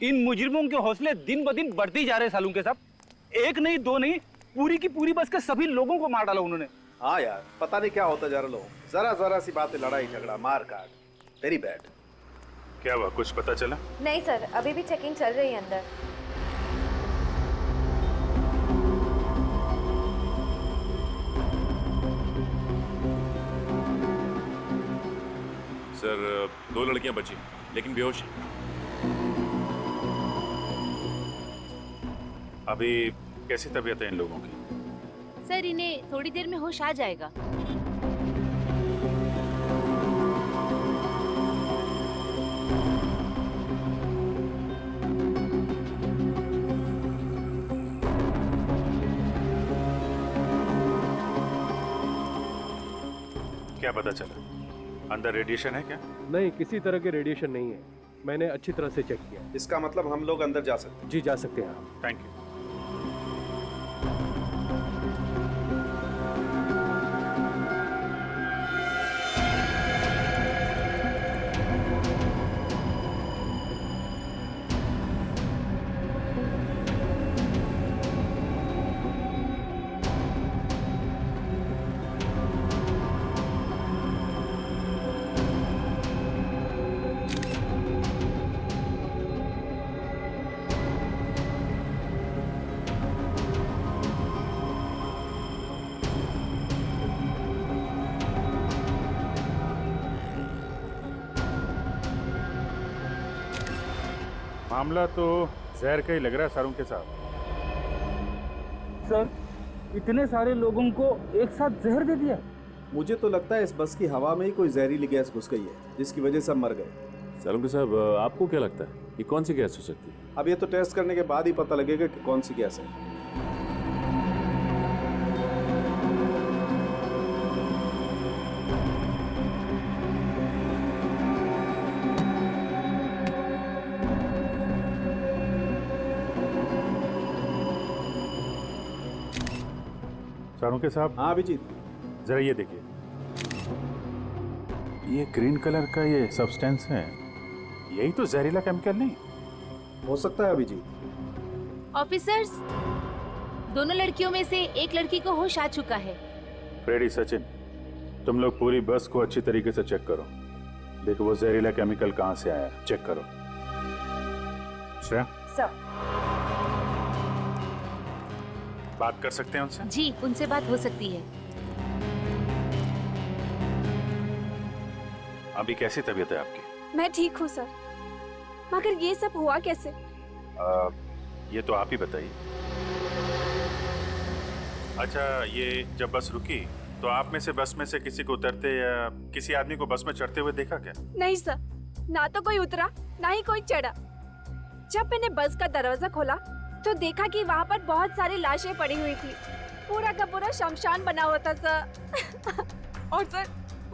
इन मुजरिमों के हौसले दिन ब दिन बढ़ते ही जा रहे हैं सालून के साहब। एक नहीं दो नहीं, पूरी की पूरी बस के सभी लोगों को मार डाला उन्होंने। हाँ यार, पता नहीं क्या होता जा रहा लोग, जरा जरा सी बातें लड़ाई झगड़ा मार काट। Very bad. क्या हुआ, कुछ पता चला? नहीं सर, अभी भी चेकिंग चल रही है अंदर। सर 2 लड़कियां बची लेकिन बेहोश हैं। अभी कैसी तबीयत है इन लोगों की? सर इन्हें थोड़ी देर में होश आ जाएगा। क्या पता चला? अंदर रेडिएशन है क्या? नहीं, किसी तरह के रेडिएशन नहीं है। मैंने अच्छी तरह से चेक किया। इसका मतलब हम लोग अंदर जा सकते हैं? जी जा सकते हैं आप। Thank you. मामला तो जहर का ही लग रहा है सारुण के साथ। सर, इतने सारे लोगों को एक साथ जहर दे दिया। मुझे तो लगता है इस बस की हवा में ही कोई जहरीली गैस घुस गई है, जिसकी वजह से हम मर गए। सारुण साहब, आपको क्या लगता है ये कौन सी गैस हो सकती है? अब ये तो टेस्ट करने के बाद ही पता लगेगा कि कौन सी गैस है। सारुण के साहब। हाँ अभिजीत, जरा ये देखिए, ये ग्रीन कलर का ये सब्सटेंस है, यही तो जहरीला केमिकल नहीं हो सकता है अभिजीत। ऑफिसर्स, दोनों लड़कियों में से एक लड़की को होश आ चुका है। फ्रेडी, सचिन, तुम लोग पूरी बस को अच्छी तरीके से चेक करो। देखो वो जहरीला केमिकल कहाँ से आया, चेक करो। श्रेया, सर। बात कर सकते हैं उनसे? जी, उनसे बात हो सकती है। अभी कैसी तबीयत है आपकी? मैं ठीक हूँ सर, मगर ये सब हुआ कैसे? ये तो आप ही बताइए। अच्छा, ये जब बस रुकी तो आप में से बस में से किसी को उतरते या किसी आदमी को बस में चढ़ते हुए देखा क्या? नहीं सर, ना तो कोई उतरा ना ही कोई चढ़ा। जब मैंने बस का दरवाजा खोला तो देखा कि वहाँ पर बहुत सारी लाशें पड़ी हुई थी। पूरा का पूरा शमशान बना हुआ था सर। और सर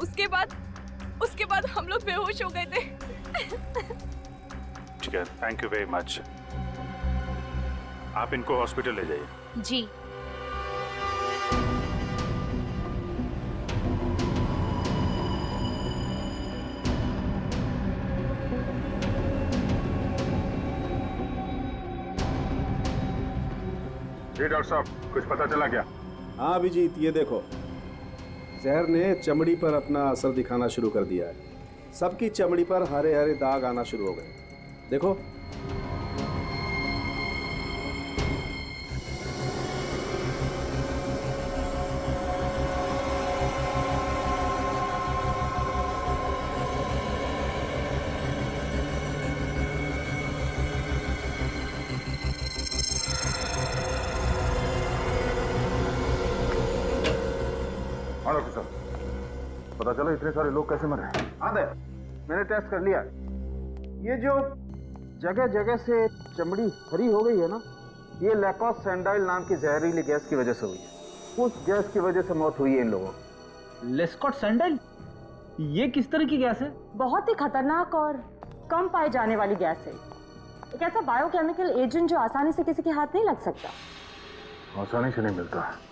उसके बाद हम लोग बेहोश हो गए थे। ठीक है, थैंक यू वेरी मच। आप इनको हॉस्पिटल ले जाइए। जी। जी डॉक्टर साहब, कुछ पता चला क्या? हाँ अभिजीत, ये देखो, जहर ने चमड़ी पर अपना असर दिखाना शुरू कर दिया है। सबकी चमड़ी पर हरे हरे दाग आना शुरू हो गए। देखो, हाँ डॉक्टर साहब, पता चला इतने सारे लोग कैसे मरे? हाँ दे, मैंने टेस्ट कर लिया। ये जो जगह जगह से चमड़ी हरी हो गई है ना, ये लैकोस सैंडाइल नाम की जहरीली गैस की वजह से हुई है। उस गैस की वजह से मौत हुई है इन लोगों की। लेस्कॉट सैंडाइल? ये किस तरह की गैस है? बहुत ही खतरनाक और कम पाए जाने वाली गैस है। एक ऐसा बायोकेमिकल एजेंट जो आसानी से किसी के हाथ नहीं लग सकता। आसानी से नहीं मिलता है।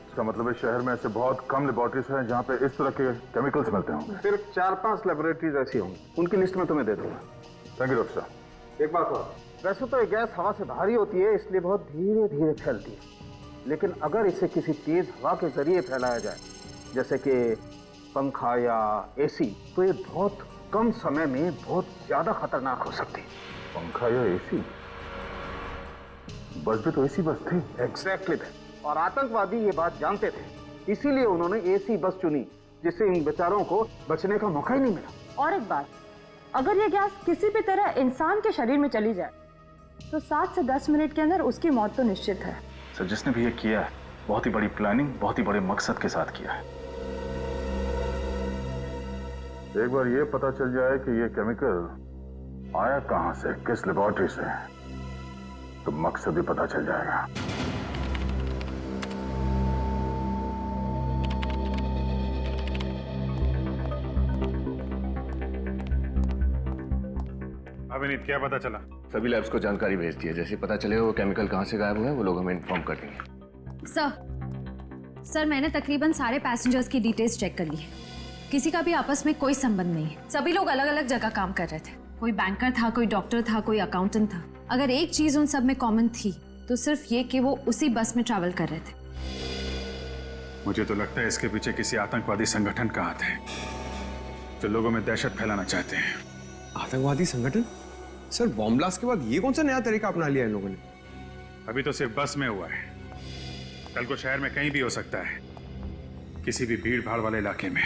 इसका मतलब इस शहर में ऐसे बहुत कम लेबोरेटरीज हैं जहाँ पे इस तरह के केमिकल्स मिलते होंगे। सिर्फ 4-5 लेबोरेटरीज ऐसी होंगी, उनकी लिस्ट में तुम्हें दे दूंगा। थैंक यू डॉक्टर साहब। एक बात और, वैसे तो ये गैस हवा से भारी होती है, इसलिए बहुत धीरे धीरे फैलती है, लेकिन अगर इसे किसी तेज हवा के जरिए फैलाया जाए, जैसे कि पंखा या एसी, तो ये बहुत कम समय में बहुत ज्यादा खतरनाक हो सकती है। पंखा या एसी? बस भी तो एसी बस थी। एग्जैक्टली थे, और आतंकवादी ये बात जानते थे, इसीलिए उन्होंने एसी बस चुनी, जिससे इन बेचारों को बचने का मौका ही नहीं मिला। और एक बात, अगर ये गैस किसी भी तरह इंसान के शरीर में चली जाए तो 7 से 10 मिनट के अंदर उसकी मौत तो निश्चित है। सर, जिसने भी ये किया है बहुत ही बड़ी प्लानिंग, बहुत ही बड़े मकसद के साथ किया है। एक बार ये पता चल जाए कि ये केमिकल आया कहां से, किस लेबोरेटरी से, तो मकसद भी पता चल जाएगा। अभिनीत, क्या पता चला? सभी लैब्स को जानकारी भेज दी है, जैसे पता चले वो केमिकल कहाँ से गायब हुआ है वो लोग हमें इन्फॉर्म कर देंगे। सर मैंने तकरीबन सारे पैसेंजर्स की डिटेल्स चेक कर ली है। किसी का भी आपस में कोई संबंध नहीं है। सभी लोग अलग अलग जगह काम कर रहे थे। कोई बैंकर था, कोई डॉक्टर था, कोई अकाउंटेंट था। अगर एक चीज उन सब में कॉमन थी तो सिर्फ ये कि वो उसी बस में ट्रैवल कर रहे थे। मुझे तो लगता है इसके पीछे किसी आतंकवादी संगठन का हाथ है, जो लोगों में दहशत फैलाना चाहते हैं। आतंकवादी संगठन? सर, बॉम्ब ब्लास्ट के बाद ये कौन सा नया तरीका अपना लिया इन लोगों ने? अभी तो सिर्फ बस में हुआ है, कल को शहर में कहीं भी हो सकता है, किसी भी भीड़ भाड़ वाले इलाके में।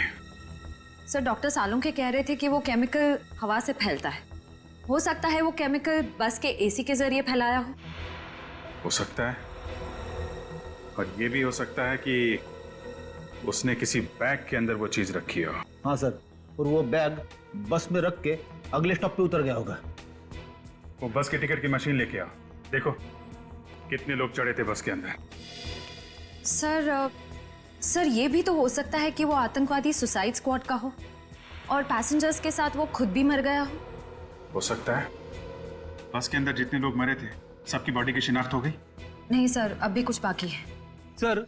सर, डॉक्टर सालुंके कह रहे थे कि वो केमिकल हवा से फैलता है। हो सकता है वो केमिकल बस के एसी के जरिए फैलाया हो सकता है, और ये भी हो सकता है कि उसने किसी बैग के अंदर वो चीज रखी हो। हाँ सर, और वो बैग बस में रख के अगले स्टॉप पे उतर गया होगा। वो बस के टिकट की मशीन लेके आओ, देखो कितने लोग चढ़े थे बस के अंदर। सर ये भी तो हो सकता है कि वो आतंकवादी सुसाइड स्क्वाड का हो और पैसेंजर्स के साथ वो खुद भी मर गया हो सकता है। बस के अंदर जितने लोग मरे थे सबकी बॉडी की शिनाख्त हो गई? नहीं सर, अब भी कुछ बाकी है। सर,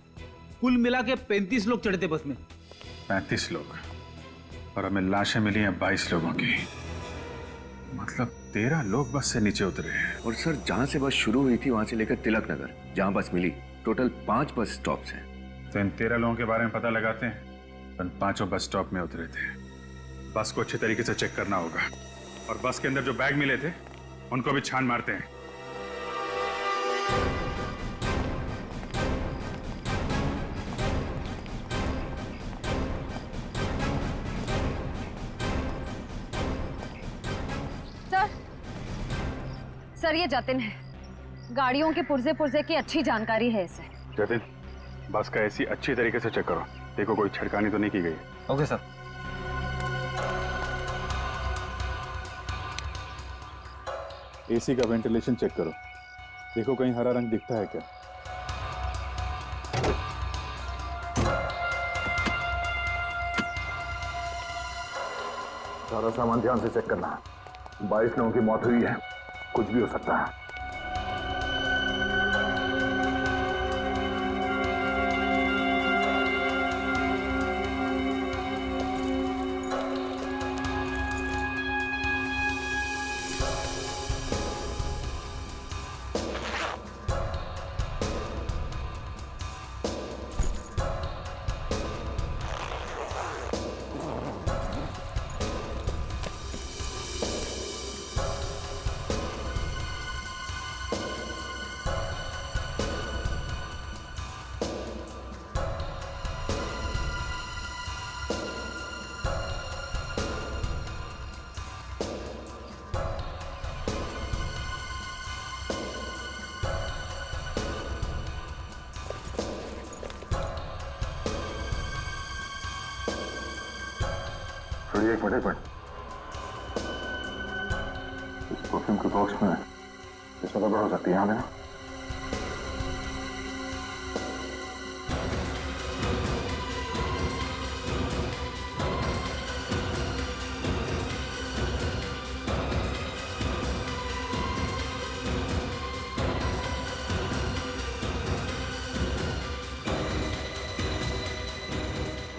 कुल मिला के 35 लोग चढ़े थे बस में। 35 लोग, और हमें लाशें मिली हैं 22 लोगों की। मतलब 13 लोग बस से नीचे उतरे हैं। और सर, जहाँ से बस शुरू हुई थी वहां से लेकर तिलक नगर जहाँ बस मिली, टोटल 5 बस स्टॉप्स हैं। तो इन 13 लोगों के बारे में पता लगाते हैं। उन 5 बस स्टॉप में उतरे थे। बस को अच्छे तरीके से चेक करना होगा, और बस के अंदर जो बैग मिले थे उनको भी छान मारते हैं। सर ये जतिन है, गाड़ियों के पुर्जे पुर्जे की अच्छी जानकारी है इसे। जतिन, बस का एसी अच्छी तरीके से चेक करो, देखो कोई छिड़कानी तो नहीं की गई। Okay sir. एसी का वेंटिलेशन चेक करो, देखो कहीं हरा रंग दिखता है क्या। सारा सामान ध्यान से चेक करना। 22 लोगों की मौत हुई है, कुछ भी हो सकता है। एक मिनट, इस परफ्यूम के बॉक्स में इसमें गड़बड़ हो सकती है। यहाँ देना।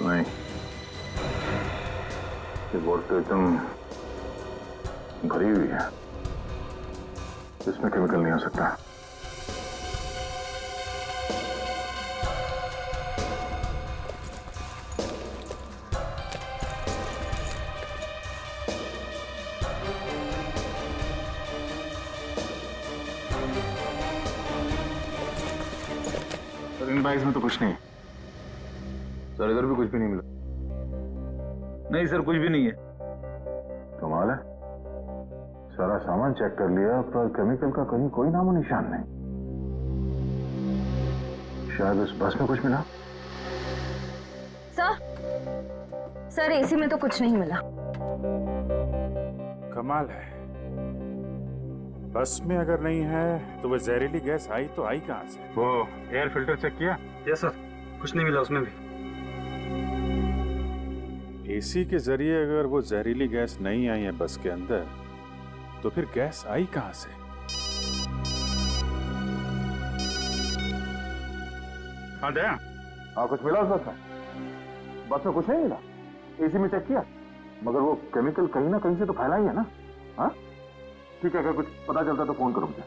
नहीं, ये बोर्ड तो एकदम भरी हुई है। इसमें केमिकल नहीं हो सकता। सर इन बैग्स में तो कुछ नहीं है। सर इधर भी कुछ भी नहीं मिला। नहीं सर, कुछ भी नहीं है। कमाल है, सारा सामान चेक कर लिया पर केमिकल का कहीं कोई नामो निशान नहीं। शायद इस बस में कुछ मिला। सर एसी में तो कुछ नहीं मिला। कमाल है, बस में अगर नहीं है तो वो जहरीली गैस आई तो आई कहां से? वो एयर फिल्टर चेक किया? यस सर, कुछ नहीं मिला उसमें भी। एसी के जरिए अगर वो जहरीली गैस नहीं आई है बस के अंदर, तो फिर गैस आई कहां से? हाँ दया, हाँ कुछ मिला उस बस में? बस में कुछ नहीं मिला। एसी में चेक किया, मगर वो केमिकल कहीं ना कहीं से तो फैला ही है ना। हाँ ठीक है, अगर कुछ पता चलता तो फोन करो मुझे।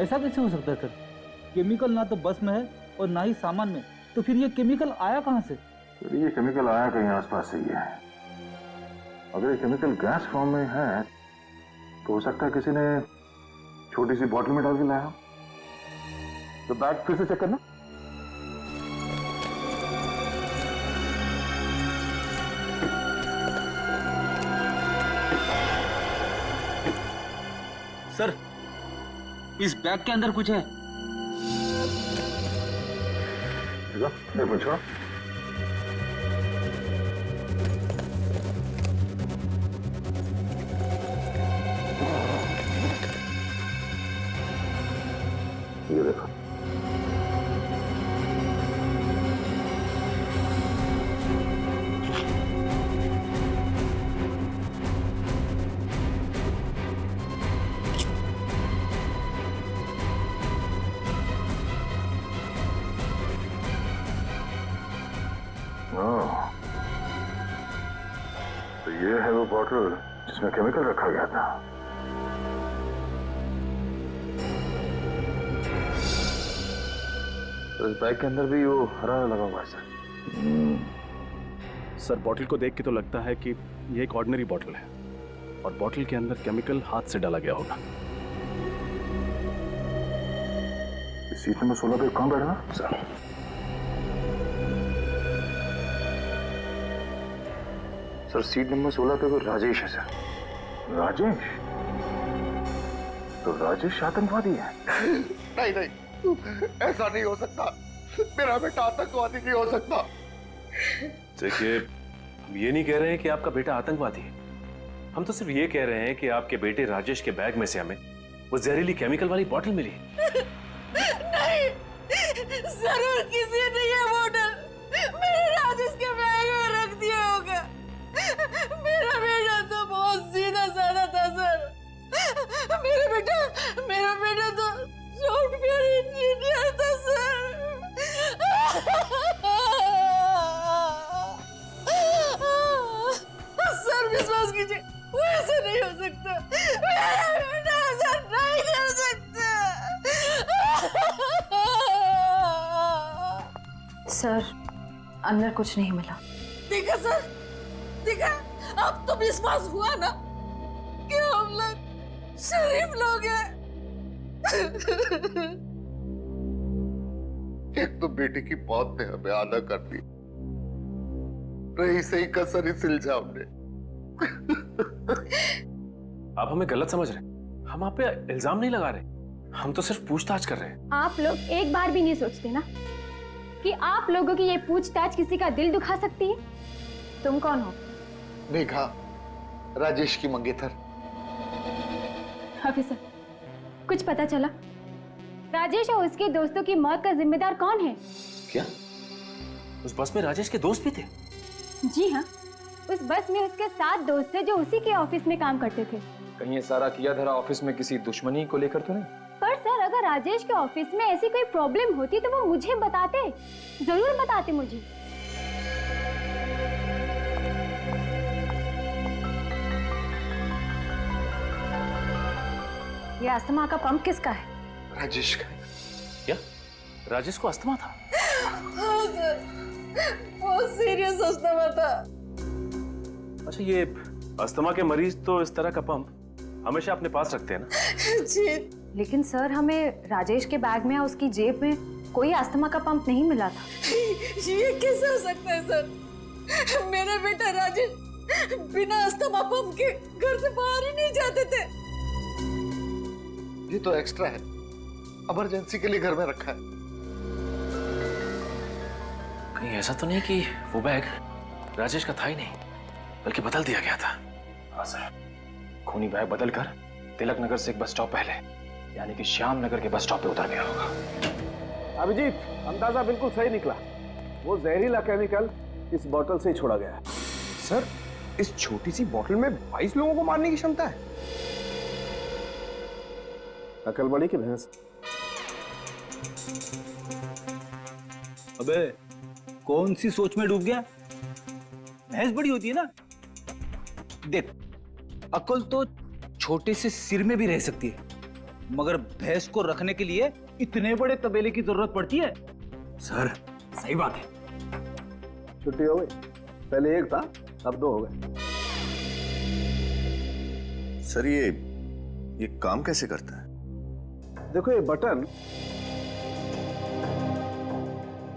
ऐसा कैसे हो सकता है सर? केमिकल ना तो बस में है और ना ही सामान में, तो फिर ये केमिकल आया कहाँ से? ये केमिकल आया कहीं आसपास से ही है। अगर ये केमिकल गैस फॉर्म में है तो हो सकता है किसी ने छोटी सी बॉटल में डाल के लाया हो। तो बैग फिर से चेक करना। सर इस बैग के अंदर कुछ है। पूछो। ये देखो, तो ये है वो बॉटल जिसमें केमिकल रखा गया था। तो इस बैग के अंदर भी वो हरा लगा हुआ है सर। सर बॉटल को देख के तो लगता है कि ये एक ऑर्डिनरी बॉटल है और बॉटल के अंदर केमिकल हाथ से डाला गया होगा। सीट नंबर 16 पे कौन बैठा ना सर? सर सीट नंबर 16 पे वो राजेश है सर। राजेश? तो राजेश आतंकवादी है? नहीं नहीं, ऐसा नहीं हो सकता। मेरा बेटा आतंकवादी नहीं हो सकता। देखिए, हम ये नहीं कह रहे हैं कि आपका बेटा आतंकवादी है। हम तो सिर्फ ये कह रहे हैं कि आपके बेटे राजेश के बैग में से हमें वो जहरीली केमिकल वाली बोतल मिली। नहीं, जरूर किसी ने ये बोतल मेरे राजेश के बैग में रख दिया होगा। मेरा बेटा तो बहुत सीधा साधा था सर। मेरा बेटा तो सॉफ्टवेयर इंजीनियर था सर। सर विश्वास कीजिए, वो ऐसा नहीं हो सकता। मेरा बेटा ऐसा नहीं कर सकता। सर अंदर कुछ नहीं मिला। देखा सर, देखा, अब तो विश्वास हुआ ना कि हम लोग शरीफ लोग हैं। एक तो बेटे की मौत ने हमें आधा कर दी, रही सही कसर इस इल्जाम ने। आप हमें गलत समझ रहे हैं। हम आप पे इल्जाम नहीं लगा रहे, हम तो सिर्फ पूछताछ कर रहे हैं। आप लोग एक बार भी नहीं सोचते ना कि आप लोगों की ये पूछताछ किसी का दिल दुखा सकती है? तुम कौन हो? मेघा, राजेश की मंगेतर। ऑफिसर, कुछ पता चला? राजेश और उसके दोस्तों की मौत का जिम्मेदार कौन है? क्या उस बस में राजेश के दोस्त भी थे? जी हाँ, उस बस में उसके 7 दोस्त थे जो उसी के ऑफिस में काम करते थे। कहीं ये सारा किया धरा ऑफिस में किसी दुश्मनी को लेकर तो नहीं? पर सर, अगर राजेश के ऑफिस में ऐसी कोई प्रॉब्लम होती तो वो मुझे बताते, जरूर बताते मुझे। ये अस्थमा का पंप किसका है? राजेश का। क्या राजेश को अस्थमा था? हाँ सर, बहुत सीरियस अस्थमा था। अच्छा, ये अस्थमा के मरीज तो इस तरह का पंप हमेशा अपने पास रखते हैं ना? जी। लेकिन सर, हमें राजेश के बैग में या उसकी जेब में कोई अस्थमा का पंप नहीं मिला था। ये कैसे हो सकता है सर? मेरा बेटा राजेश बिना अस्थमा पंप के घर से बाहर ही नहीं जाते थे। ये तो एक्स्ट्रा है, इमरजेंसी के लिए घर में रखा है। कहीं ऐसा तो नहीं कि वो बैग राजेश का था ही नहीं, बल्कि बदल दिया गया था? हाँ सर, खूनी बैग बदल कर तिलक नगर से एक बस स्टॉप पहले, यानी कि श्याम नगर के बस स्टॉप पे उतर गया होगा। अभिजीत, अंदाजा बिल्कुल सही निकला। वो जहरीला केमिकल इस बोतल से ही छोड़ा गया है। सर, इस छोटी सी बोतल में 22 लोगों को मारने की क्षमता है। अकल बड़ी की भैंस। अबे कौन सी सोच में डूब गया? भैंस बड़ी होती है ना। देख, अकल तो छोटे से सिर में भी रह सकती है, मगर भैंस को रखने के लिए इतने बड़े तबेले की जरूरत पड़ती है। सर, सही बात है। छुट्टी हो गई। पहले एक था, अब दो हो गए। सर, ये काम कैसे करता है? देखो, ये बटन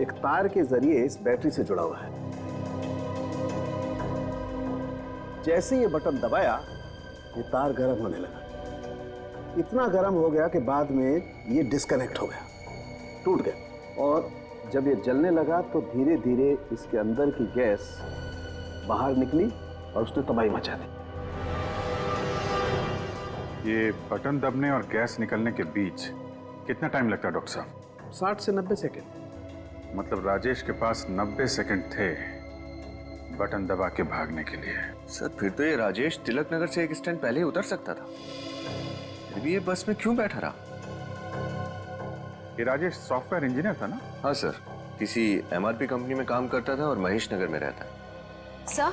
एक तार के जरिए इस बैटरी से जुड़ा हुआ है। जैसे ये बटन दबाया, ये तार गर्म होने लगा। इतना गर्म हो गया कि बाद में ये डिस्कनेक्ट हो गया, टूट गया। और जब ये जलने लगा तो धीरे धीरे इसके अंदर की गैस बाहर निकली और उसने तबाही मचा दी। ये बटन दबने और गैस निकलने के बीच कितना टाइम लगता है डॉक्टर साहब? 60 से 90 सेकेंड। मतलब राजेश के पास 90 सेकंड थे बटन दबा के भागने के लिए। सर, फिर तो ये राजेश तिलक नगर से एक स्टैंड पहले ही उतर सकता था। फिर भी ये बस में क्यों बैठा रहा? ये राजेश सॉफ्टवेयर इंजीनियर था ना? हाँ सर, किसी एमआरपी कंपनी में काम करता था और महेश नगर में रहता है। सर,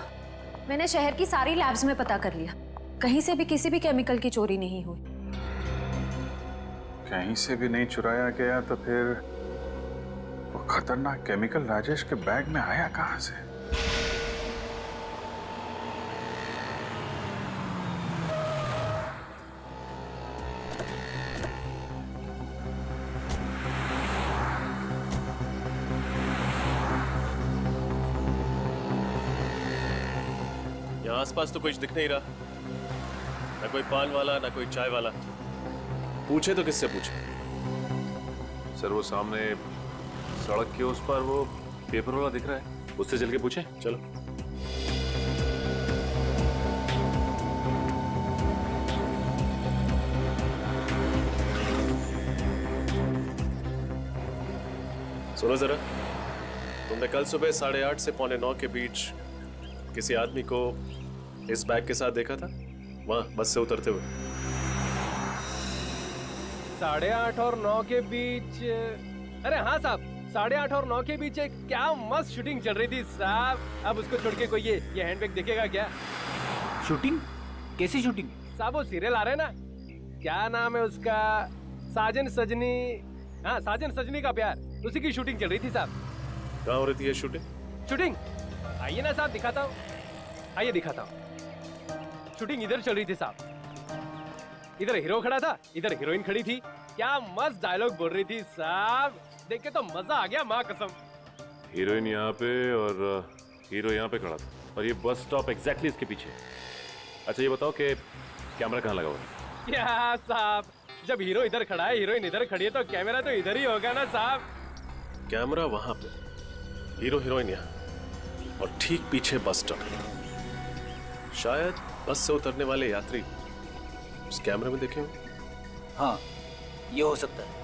मैंने शहर की सारी लैब्स में पता कर लिया, कहीं से भी किसी भी केमिकल की चोरी नहीं हुई। कहीं से भी नहीं चुराया गया, तो फिर वो खतरनाक केमिकल राजेश के बैग में आया कहां से? यहाँ आसपास तो कुछ दिख नहीं रहा, ना कोई पान वाला ना कोई चाय वाला। पूछे तो किससे पूछे? सर, वो सामने सड़क के उस पर वो पेपर वाला दिख रहा है, उससे चल के पूछे। चलो। सुनो जरा, तुमने कल सुबह 8:30 से 8:45 के बीच किसी आदमी को इस बैग के साथ देखा था वहां बस से उतरते हुए? 8:30 और 9 के बीच? अरे हाँ साहब, 8:30 और 9 के बीच एक क्या मस्त शूटिंग चल रही थी साहब। अब उसको छोड़ के कोई ये हैंडबैग देखेगा क्या? शूटिंग? कैसी शूटिंग? साहब, वो सीरियल आ रहे हैं ना, क्या नाम है उसका, साजन सजनी। हाँ, साजन सजनी का प्यार, उसी की शूटिंग चल रही थी साहब। कहाँ हो रही थी ये शूटिंग? शूटिंग आइए ना साहब, दिखाता हूँ, आइए दिखाता हूँ। शूटिंग इधर चल रही थी साहब। इधर हीरो खड़ा था, इधर हीरोइन खड़ी थी। क्या मस्त डायलॉग बोल रही थी साहब, देख के तो मजा आ गया, माँ कसम। हीरोइन यहाँ पे और हीरो यहाँ पे खड़ा था, और ये बस स्टॉप एग्जैक्टली इसके पीछे। अच्छा, ये बताओ कि कैमरा कहाँ लगा हुआ है? क्या साहब, जब हीरो इधर खड़ा है, हीरोइन इधर खड़ी है, तो कैमरा तो इधर ही होगा ना साहब। कैमरा वहां पे, हीरो हीरोइन यहाँ, और ठीक पीछे बस स्टॉप। शायद बस से उतरने वाले यात्री उस कैमरे में देखे हों। हाँ, ये हो सकता है।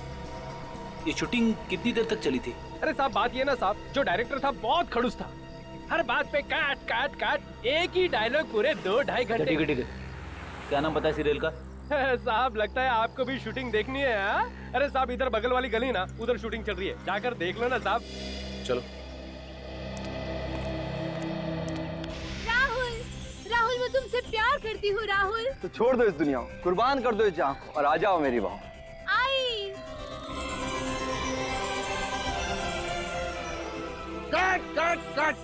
ये शूटिंग कितनी देर तक चली थी? अरे साहब, बात ये ना साहब, जो डायरेक्टर था बहुत खड़ूस था, हर बात पे काट काट काट, एक ही डायलॉग पूरे 2-2.5 घंटे। ठीक है। क्या नाम पता है सीरियल का? साहब, लगता है आपको भी शूटिंग देखनी है। हाँ? अरे साहब, इधर बगल वाली गली ना, उधर शूटिंग चल रही है, जाकर देख लो ना साहब। चलो। राहुल, राहुल, वो तुमसे प्यार क्या करती हो राहुल? तो छोड़ दो इस दुनिया को, कुर्बान कर दो इस जान को और आ जाओ मेरी बाहों। आई। कट कट कट,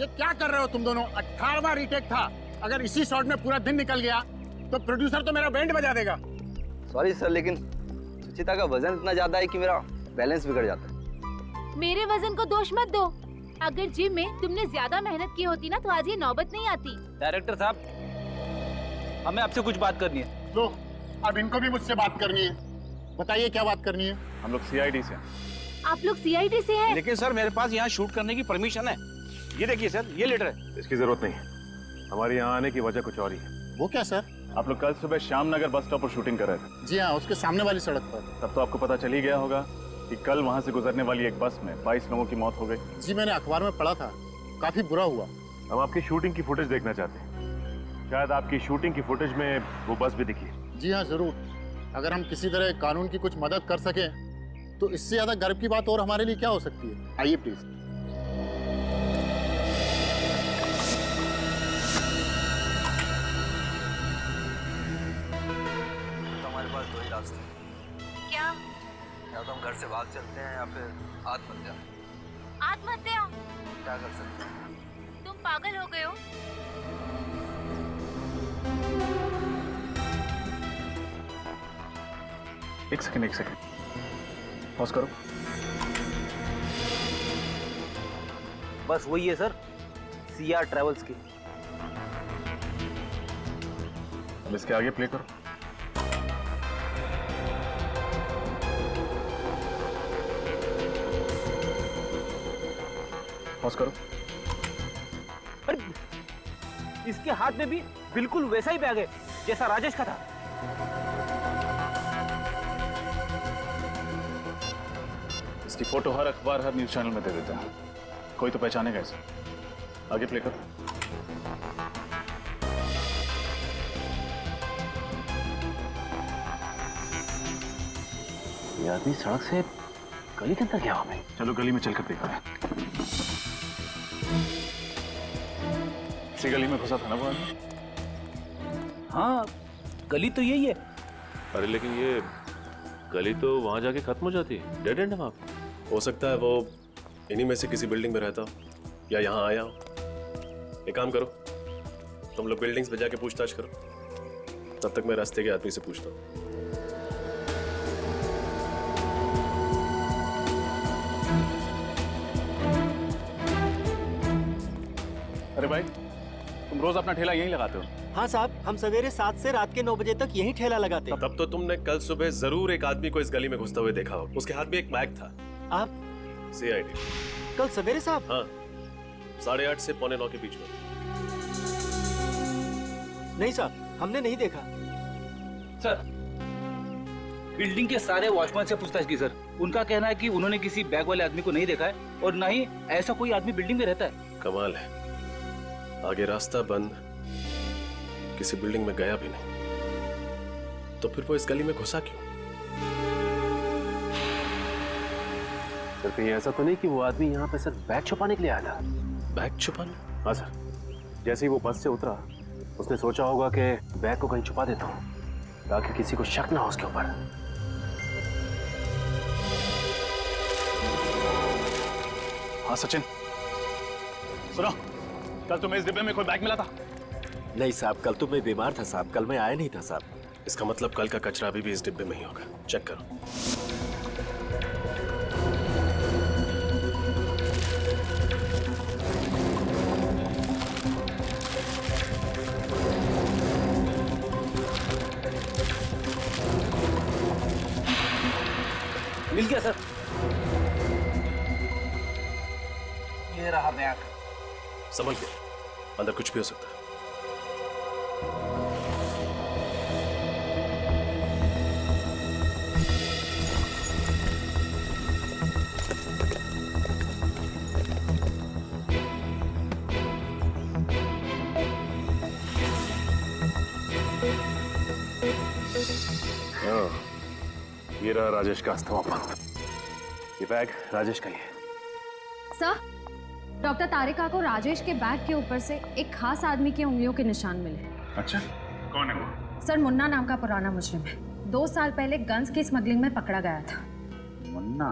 ये क्या कर रहे हो तुम दोनों? 18वां रीटेक था। अगर इसी शॉट में पूरा दिन निकल गया तो प्रोड्यूसर तो मेरा बैंड बजा देगा। सॉरी सर, लेकिन सुचिता का वजन इतना ज्यादा है कि मेरा बैलेंस बिगड़ जाता है। मेरे वजन को दोष मत दो। अगर जिम में तुमने ज्यादा मेहनत की होती ना तो आज ये नौबत नहीं आती। डायरेक्टर साहब, हमें आपसे कुछ बात करनी है। लो, अब इनको भी मुझसे बात करनी है। बताइए क्या बात करनी है? हम लोग सीआईडी से। आप लोग सीआईडी से हैं? लेकिन सर मेरे पास यहाँ शूट करने की परमिशन है। ये देखिए सर, ये लेटर है। इसकी जरूरत नहीं है। हमारे यहाँ आने की वजह कुछ और ही है। वो क्या सर? आप लोग कल सुबह श्याम नगर बस स्टॉप पर शूटिंग कर रहे थे। जी हाँ, उसके सामने वाली सड़क पर। तब तो आपको पता चल ही गया होगा कि कल वहाँ से गुजरने वाली एक बस में 22 लोगों की मौत हो गई। जी, मैंने अखबार में पढ़ा था। काफी बुरा हुआ। हम आपकी शूटिंग की फुटेज देखना चाहते हैं। शायद आपकी शूटिंग की फुटेज में वो बस भी दिखी। जी हाँ, जरूर। अगर हम किसी तरह कानून की कुछ मदद कर सके तो इससे ज्यादा गर्व की बात और हमारे लिए क्या हो सकती है। आइए प्लीज। हमारे पास दो ही रास्ते हैं। क्या? या तो हम घर से भाग चलते हैं या फिर आत्महत्या। आत्महत्या? क्या कर सकते हैं? तुम पागल हो गए हो? एक सेकंड पॉज करो। बस वही है सर, सीआर ट्रेवल्स की। अब इसके आगे प्ले करो। पॉज करो। अरे, इसके हाथ में भी बिल्कुल वैसा ही बैग है जैसा राजेश का था। इसकी फोटो हर अखबार, हर न्यूज चैनल में दे देता है। कोई तो पहचानेगा इसे। आगे प्ले करो। ये आदमी सड़क से गली के अंदर गया हमें। चलो गली में चलकर देखा है। इसी गली में घुसा था ना वो आदमी? हाँ, गली तो यही है। अरे लेकिन ये गली तो वहां जाके खत्म हो जाती है, डेड एंड है वहां पे। हो सकता है वो इन्हीं में से किसी बिल्डिंग में रहता हो या यहाँ आया हो। एक काम करो, तुम लोग बिल्डिंग्स पे जाके पूछताछ करो, तब तक मैं रास्ते के आदमी से पूछता हूँ। अरे भाई, तुम रोज अपना ठेला यहीं लगाते हो? हाँ साहब, हम सवेरे 7 से रात के 9 बजे तक यही ठेला लगाते हैं। तब तो तुमने कल सुबह जरूर एक आदमी को इस गली में घुसते हुए देखा हो। उसके हाथ में एक बैग था। आप? सीआईडी। कल सवेरे साहब? हाँ, 8:30 से 8:45 के बीच में। नहीं साहब, हमने नहीं देखा। सर, बिल्डिंग के सारे वॉचमैन से पूछताछ की सर। उनका कहना है कि उन्होंने किसी बैग वाले आदमी को नहीं देखा है और ना ही ऐसा कोई आदमी बिल्डिंग में रहता है। कमाल है, आगे रास्ता बंद, किसी बिल्डिंग में गया भी नहीं, तो फिर वो इस गली में घुसा क्यों? सर कहीं ऐसा तो नहीं कि वो आदमी यहाँ पे सिर्फ बैग छुपाने के लिए आया था? बैग छुपाने? हाँ सर, जैसे ही वो बस से उतरा उसने सोचा होगा कि बैग को कहीं छुपा देता हूँ ताकि किसी को शक ना हो उसके ऊपर। हाँ सचिन, सुनो, कल तुम्हें इस डिब्बे में कोई बैग मिला था? नहीं साहब, कल तो मैं बीमार था साहब, कल मैं आया नहीं था साहब। इसका मतलब कल का कचरा अभी भी इस डिब्बे में ही होगा। चेक करो। मिल गया सर। ये रहा बैग। संभल के, अंदर कुछ भी हो सकता है। ये रहा राजेश का अस्थमा पंथ। ये बैग राजेश का ही है। सर, डॉक्टर तारिका को राजेश के बैग के ऊपर से एक खास आदमी की उंगलियों के निशान मिले। अच्छा, कौन है वो? सर मुन्ना नाम का पुराना मुजरिम है। 2 साल पहले गन्स की स्मगलिंग में पकड़ा गया था। मुन्ना?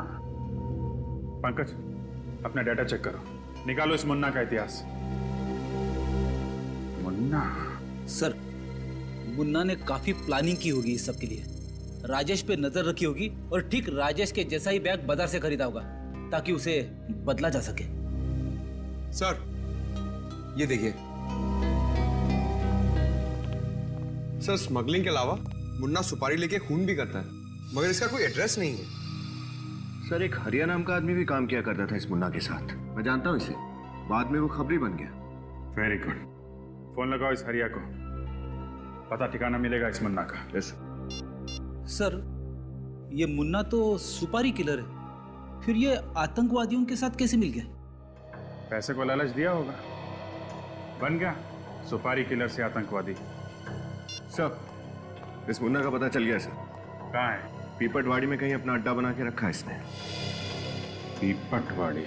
पंकज, अपना डाटा चेक करो, निकालो इस मुन्ना का इतिहास। मुन्ना? सर, मुन्ना ने काफी प्लानिंग की होगी इस सब के लिए। राजेश पे नजर रखी होगी और ठीक राजेश के जैसा ही बैग बाजार से खरीदा होगा ताकि उसे बदला जा सके। सर, ये देखिए। सर, स्मगलिंग के अलावा मुन्ना सुपारी लेके खून भी करता है, मगर इसका कोई एड्रेस नहीं है। सर, एक हरिया नाम का आदमी भी काम किया करता था इस मुन्ना के साथ। मैं जानता हूँ इसे, बाद में वो खबरी बन गया। Very good. फोन लगाओ इस हरिया को, पता ठिकाना मिलेगा इस मुन्ना का। यस सर, ये मुन्ना तो सुपारी किलर है, फिर ये आतंकवादियों के साथ कैसे मिल गया? पैसे को लालच दिया होगा, बन गया सुपारी किलर से आतंकवादी। सर, इस मुन्ना का पता चल गया सर। कहाँ है? पीपटवाड़ी में कहीं अपना अड्डा बना के रखा है इसने। पीपटवाड़ी?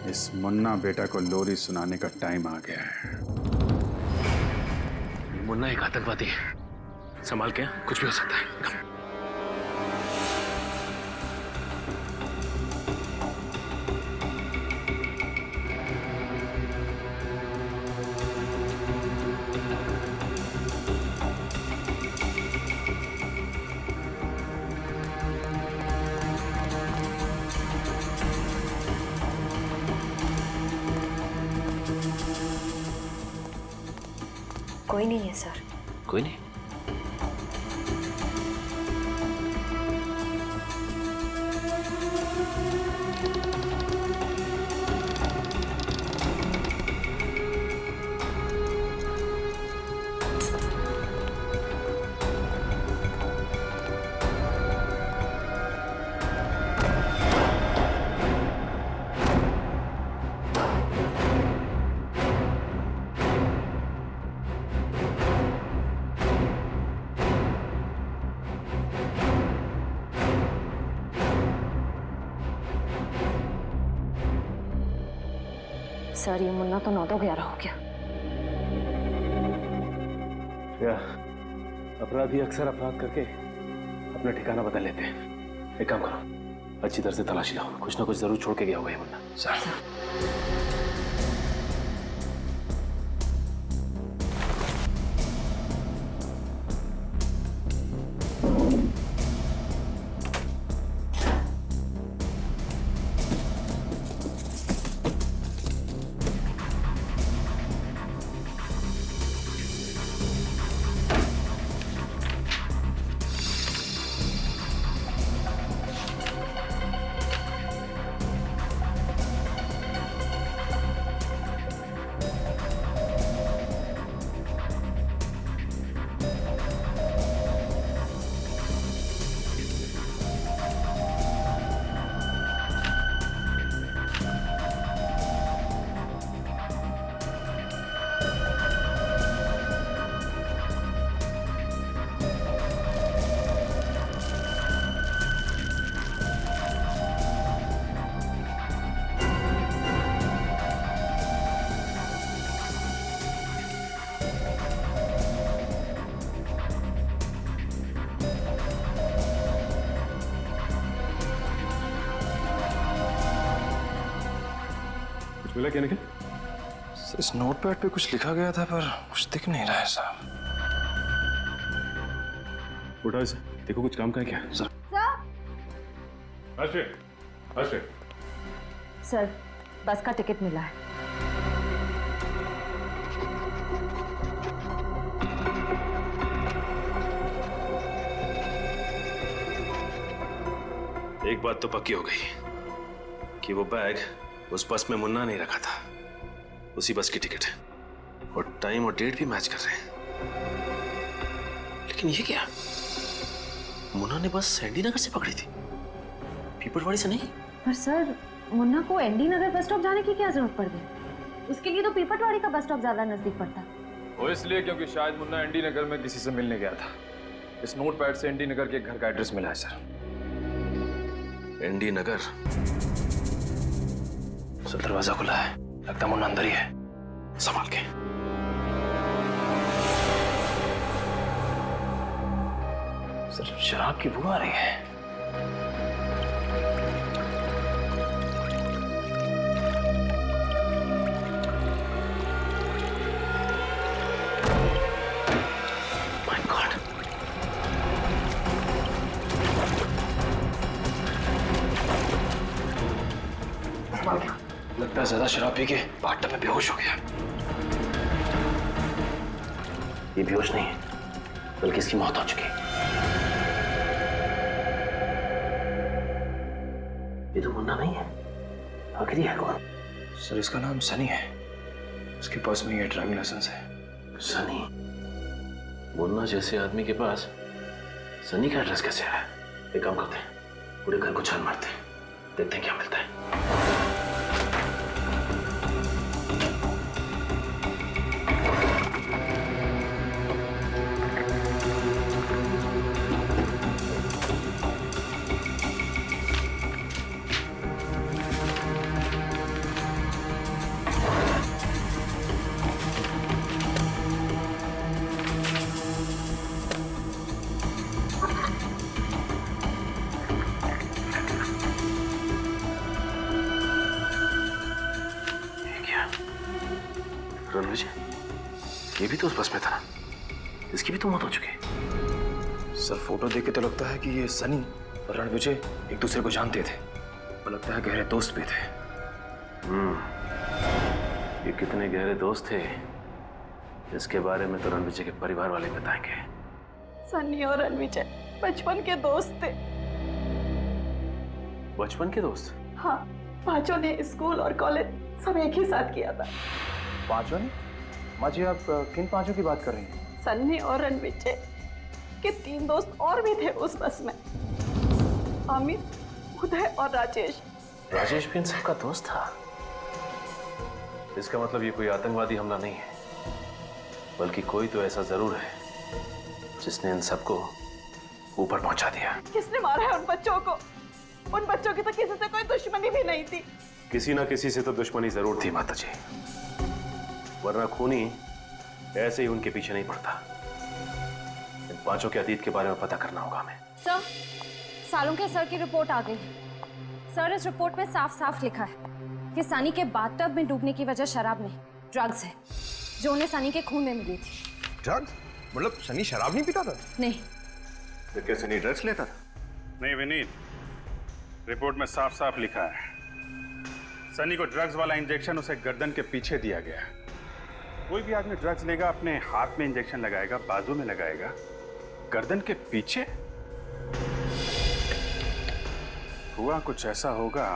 इस मुन्ना बेटा को लोरी सुनाने का टाइम आ गया है। मुन्ना एक आतंकवादी है, संभाल के, कुछ भी हो सकता है। कोई नहीं है सर। कोई नहीं? सर, ये मुन्ना तो 9-11 हो गया। या अपराधी अक्सर अपराध करके अपना ठिकाना बदल लेते हैं। एक काम करो, अच्छी तरह से तलाशी लाओ, कुछ ना कुछ जरूर छोड़ के गया होगा ये मुन्ना। सर। मिला क्या निखिल? इस नोटपैड पे कुछ लिखा गया था पर कुछ दिख नहीं रहा है साहब। उठाओ इसे, देखो कुछ काम का है क्या? सर, सर, बस का टिकट मिला है। एक बात तो पक्की हो गई कि वो बैग उस बस में मुन्ना नहीं रखा था, उसी बस की टिकट है और टाइम और डेट भी मैच कर रहे हैं। लेकिन ये क्या, मुन्ना ने बस सैंडी नगर से पकड़ी थी, पीपटवाड़ी से नहीं। पर सर, मुन्ना को एनडी नगर बस स्टॉप जाने की क्या जरूरत पड़ गई? उसके लिए तो पीपटवाड़ी का बस स्टॉप ज्यादा नजदीक पड़ता। वो इसलिए क्योंकि शायद मुन्ना एनडी नगर में किसी से मिलने गया था। इस नोटपैड से एनडी नगर के घर का एड्रेस मिला है सर। एनडी नगर? सर, दरवाजा खुला है, लगता है मुन्ना अंदर ही है, संभाल के। शराब की बू आ रही है। My God! लगता है ज्यादा शराब पी के बाथटब में बेहोश हो गया। ये बेहोश नहीं है, बल्कि इसकी मौत हो चुकी है। ये तो मुन्ना नहीं है, आखिर ये है कौन? सर इसका नाम सनी है, इसके पास में ये ड्राइविंग लाइसेंस है। सनी? मुन्ना जैसे आदमी के पास सनी का एड्रेस कैसे आया? एक काम करते हैं, पूरे घर को छान मारते हैं, देखते हैं क्या मिलता है। रणविजय, ये भी तो उस बस में था ना, इसकी भी तो मौत हो चुकी है। सर फोटो देख के तो लगता है कि ये सनी और रणविजय एक दूसरे को जानते थे और लगता है गहरे दोस्त भी थे। ये कितने गहरे दोस्त थे इसके बारे में तो रणविजय के परिवार वाले बताएंगे। सनी और रणविजय बचपन के दोस्त थे। बचपन के दोस्त? हाँ, पांचों ने स्कूल और कॉलेज सब एक ही साथ किया था। पांचों ने? माँ जी आप किन पांचों की बात कर रही हैं? सन्नी और रणविजय के 3 दोस्त और भी थे उस बस में, अमित, उदय और राजेश। राजेश भी इन सबका दोस्त था? इसका मतलब ये कोई आतंकवादी हमला नहीं है, बल्कि कोई तो ऐसा जरूर है जिसने इन सबको ऊपर पहुंचा दिया। किसने मारा है उन बच्चों को? उन बच्चों की तो किसी से कोई दुश्मनी भी नहीं थी। किसी ना किसी से तो दुश्मनी जरूर थी माता जी, वरना खूनी ऐसे ही उनके पीछे नहीं पड़ता। इन पांचों के अतीत के बारे में पता करना होगा हमें। सर, सालुंखे सर की रिपोर्ट आ गई। सर इस रिपोर्ट में साफ साफ लिखा है कि सनी के बाथटब में डूबने की वजह शराब नहीं, ड्रग्स है, जो उन्हें सनी के खून में मिली थी। ड्रग्स? मतलब सनी शराब नहीं पीता था? नहीं। तो क्या सनी ड्रग्स लेता था? नहीं विनीत, रिपोर्ट में साफ साफ लिखा है सनी को ड्रग्स वाला इंजेक्शन उसे गर्दन के पीछे दिया गया। कोई भी आदमी ड्रग्स लेगा अपने हाथ में इंजेक्शन लगाएगा, बाजू में लगाएगा, गर्दन के पीछे? हुआ कुछ ऐसा होगा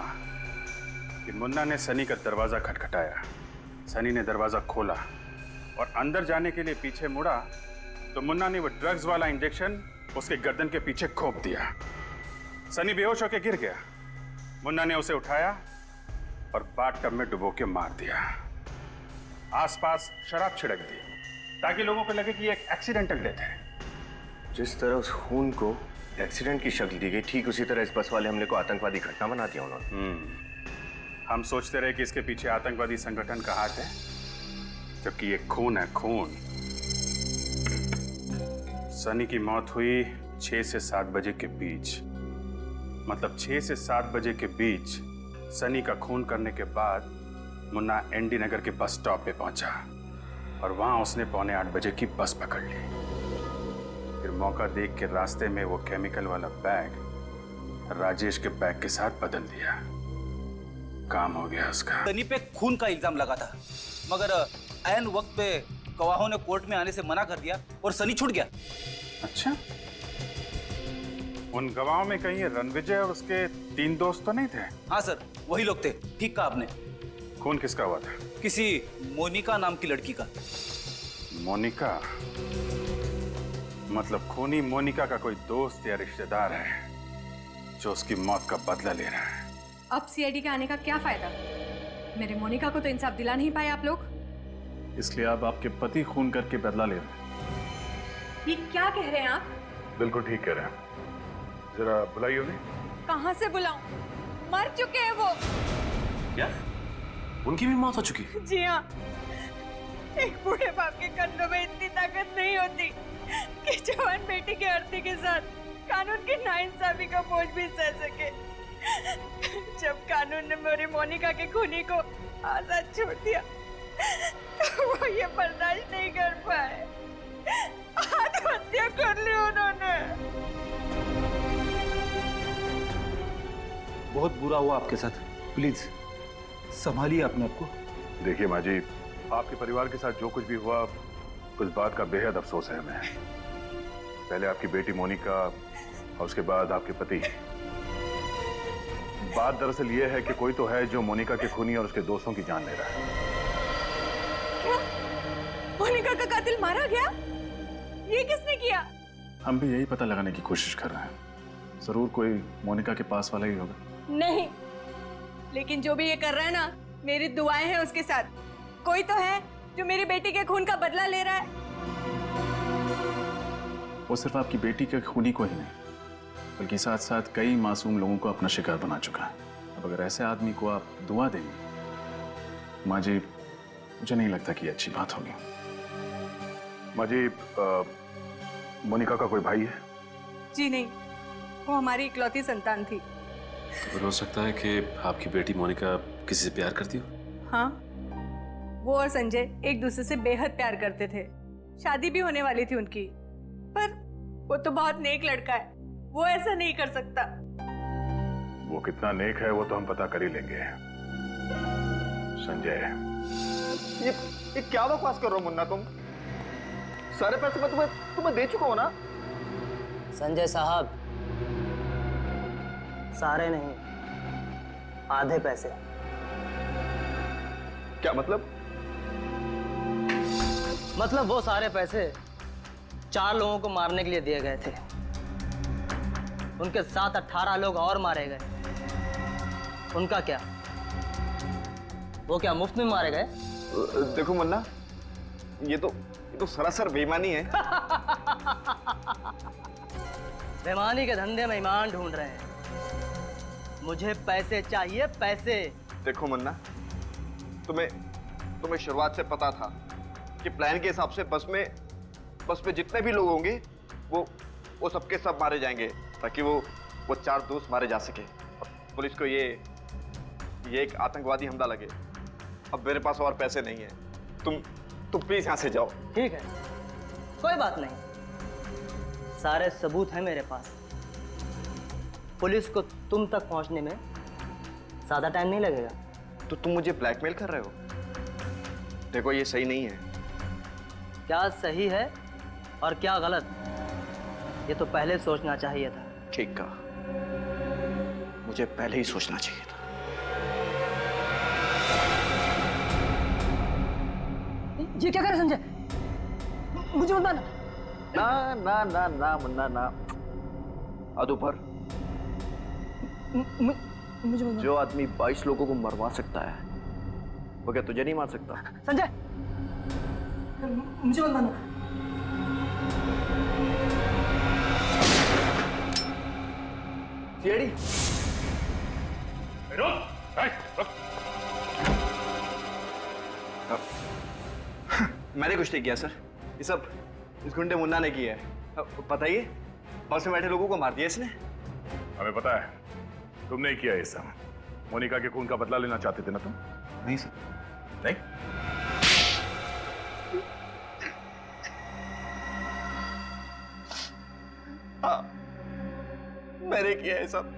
कि मुन्ना ने सनी का दरवाजा खटखटाया, सनी ने दरवाजा खोला और अंदर जाने के लिए पीछे मुड़ा तो मुन्ना ने वो ड्रग्स वाला इंजेक्शन उसके गर्दन के पीछे घोंप दिया। सनी बेहोश होकर गिर गया, मुन्ना ने उसे उठाया और बाथटब में डुबो के मार दिया। आसपास शराब छिड़क दी ताकि लोगों को लगे कि ये एक एक्सीडेंटल डेथ है। जिस तरह उस खून को एक्सीडेंट की शक्ल दी गई, ठीक उसी तरह इस बस वाले हमले को आतंकवादी घटना बना दिया उन्होंने। हम सोचते रहे कि इसके पीछे आतंकवादी संगठन का हाथ है, जबकि ये खून है, खून। सनी की मौत हुई 6 से 7 बजे के बीच, मतलब 6 से 7 बजे के बीच सनी का खून करने के बाद मुन्ना एनडी नगर के बस स्टॉप पे पहुंचा और वहां उसने 7:45 बजे की बस पकड़ ली। फिर मौका देख के रास्ते में वो केमिकल वाला बैग राजेश के बैग के साथ बदल दिया। काम हो गया उसका। सनी पे खून का इल्जाम लगा था, मगर ऐन वक्त पे गवाहों ने कोर्ट में आने से मना कर दिया और सनी छूट गया। अच्छा, उन गवाहों में कहीं रणविजय और उसके 3 दोस्त तो नहीं थे? हाँ सर, वही लोग थे। ठीक कहा आपने। खून किसका हुआ था? किसी मोनिका नाम की लड़की का। मोनिका? मतलब खूनी मोनिका का कोई दोस्त या रिश्तेदार है जो उसकी मौत का बदला ले रहा है। अब सीआईडी के आने का क्या फायदा? मेरे मोनिका को तो इंसाफ दिला नहीं पाए आप लोग। इसलिए अब आपके पति खून करके बदला ले रहे हैं। ये क्या कह रहे हैं आप? बिल्कुल ठीक कह रहे हैं। जरा बुलाइए उन्हें। कहाँ से बुलाऊं? मर चुके हैं वो। क्या? उनकी भी मौत हो चुकी? जी हाँ। एक बूढ़े बाप के कंधों में इतनी ताकत नहीं होती कि जवान बेटी के अर्थी के साथ कानून की नाइंसाफी का बोझ भी सह सके। जब कानून ने मेरी मोनिका के खूनी को आजाद छोड़ दिया तो वो ये बर्दाश्त नहीं कर पाए, आत्महत्या कर ली उन्होंने। बहुत बुरा हुआ आपके साथ, प्लीज संभालिए अपने आप को। देखिए माँ जी, आपके परिवार के साथ जो कुछ भी हुआ उस बात का बेहद अफसोस है हमें। पहले आपकी बेटी मोनिका और उसके बाद आपके पति। बात दरअसल ये है कि कोई तो है जो मोनिका के खूनी और उसके दोस्तों की जान ले रहा है। क्या? मोनिका का कातिल मारा गया? ये किसने किया? हम भी यही पता लगाने की कोशिश कर रहे हैं। जरूर कोई मोनिका के पास वाला ही होगा। नहीं, लेकिन जो भी ये कर रहा है ना, मेरी दुआएं हैं उसके साथ। कोई तो है जो मेरी बेटी के खून का बदला ले रहा है। वो सिर्फ आपकी बेटी के खूनी को ही नहीं, बल्कि साथ साथ कई मासूम लोगों को अपना शिकार बना चुका है। अब अगर ऐसे आदमी को आप दुआ देंगे, माँ जी, मुझे नहीं लगता कि अच्छी बात होगी। माँ जी, मोनिका का कोई भाई है? जी नहीं, वो हमारी इकलौती संतान थी। तो फिर हो सकता है कि आपकी बेटी मोनिका किसी से प्यार करती हो? हाँ, वो और संजय एक दूसरे से बेहद प्यार करते थे। शादी भी होने वाली थी उनकी, पर वो तो बहुत नेक लड़का है, वो ऐसा नहीं कर सकता। वो कितना नेक है वो तो हम पता कर ही लेंगे। संजय, ये क्या बकवास कर रहे हो मुन्ना तुम? सारे पैसे मैं तुम्हें दे चुका हूं ना। संजय साहब, सारे नहीं, आधे पैसे। क्या मतलब? मतलब वो सारे पैसे 4 लोगों को मारने के लिए दिए गए थे। उनके साथ 18 लोग और मारे गए। उनका क्या? वो क्या मुफ्त में मारे गए? देखो मुन्ना, ये तो सरासर बेईमानी है। बेईमानी के धंधे में ईमान ढूंढ रहे हैं। मुझे पैसे चाहिए, पैसे। देखो मुन्ना, तुम्हें शुरुआत से पता था कि प्लान के हिसाब से बस में जितने भी लोग होंगे वो सबके सब मारे जाएंगे, ताकि वो 4 दोस्त मारे जा सके। पुलिस को ये एक आतंकवादी हमला लगे। अब मेरे पास और पैसे नहीं है। तुम प्लीज यहां से जाओ। ठीक है, कोई बात नहीं, सारे सबूत हैं मेरे पास। पुलिस को तुम तक पहुंचने में ज्यादा टाइम नहीं लगेगा। तो तुम मुझे ब्लैकमेल कर रहे हो? देखो, ये सही नहीं है। क्या सही है और क्या गलत, ये तो पहले सोचना चाहिए था। ठीक कहा, मुझे पहले ही सोचना चाहिए था। ये क्या करे संजय? मुझे मत मारना। ना ना ना ना मुन्ना ना। अदुपर, मुझे मत। जो आदमी 22 लोगों को मरवा सकता है, वो क्या तुझे नहीं मार सकता? संजय, मुझे मत मारना। सीआईडी, मैंने कुछ नहीं किया सर। ये सब इस गुंडे मुन्ना ने किया है। बताइए, बस में बैठे लोगों को मार दिया इसने। हमें पता है तुमने ही किया ये सब। मोनिका के खून का बदला लेना चाहते थे ना तुम? नहीं सर। नहीं? हाँ, मैंने किया है सब।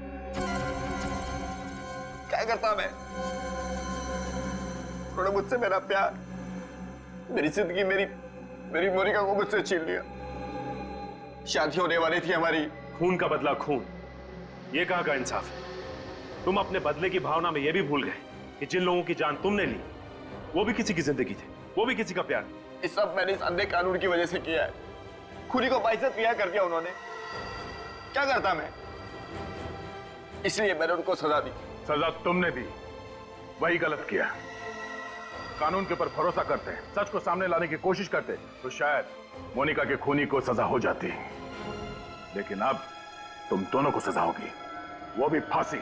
क्या करता मैं? थोड़ा मुझसे मेरा प्यार, मेरी जिंदगी, मेरी मोनिका को मुझसे छीन लिया। शादी होने वाली थी हमारी। खून का बदला खून, ये कहाँ का इंसाफ है? तुम अपने बदले की भावना में यह भी भूल गए कि जिन लोगों की जान तुमने ली वो भी किसी की जिंदगी थी, वो भी किसी का प्यार। ये सब मैंने इस अंधे कानून की वजह से किया है। खुदी को बाइज्जत रिहा कर दिया उन्होंने। क्या करता मैं? इसलिए मैंने उनको सजा दी। सजा तुमने दी, वही गलत किया। कानून के ऊपर भरोसा करते, सच को सामने लाने की कोशिश करते तो शायद मोनिका के खूनी को सजा हो जाती। लेकिन अब तुम दोनों को सजा होगी, वो भी फांसी।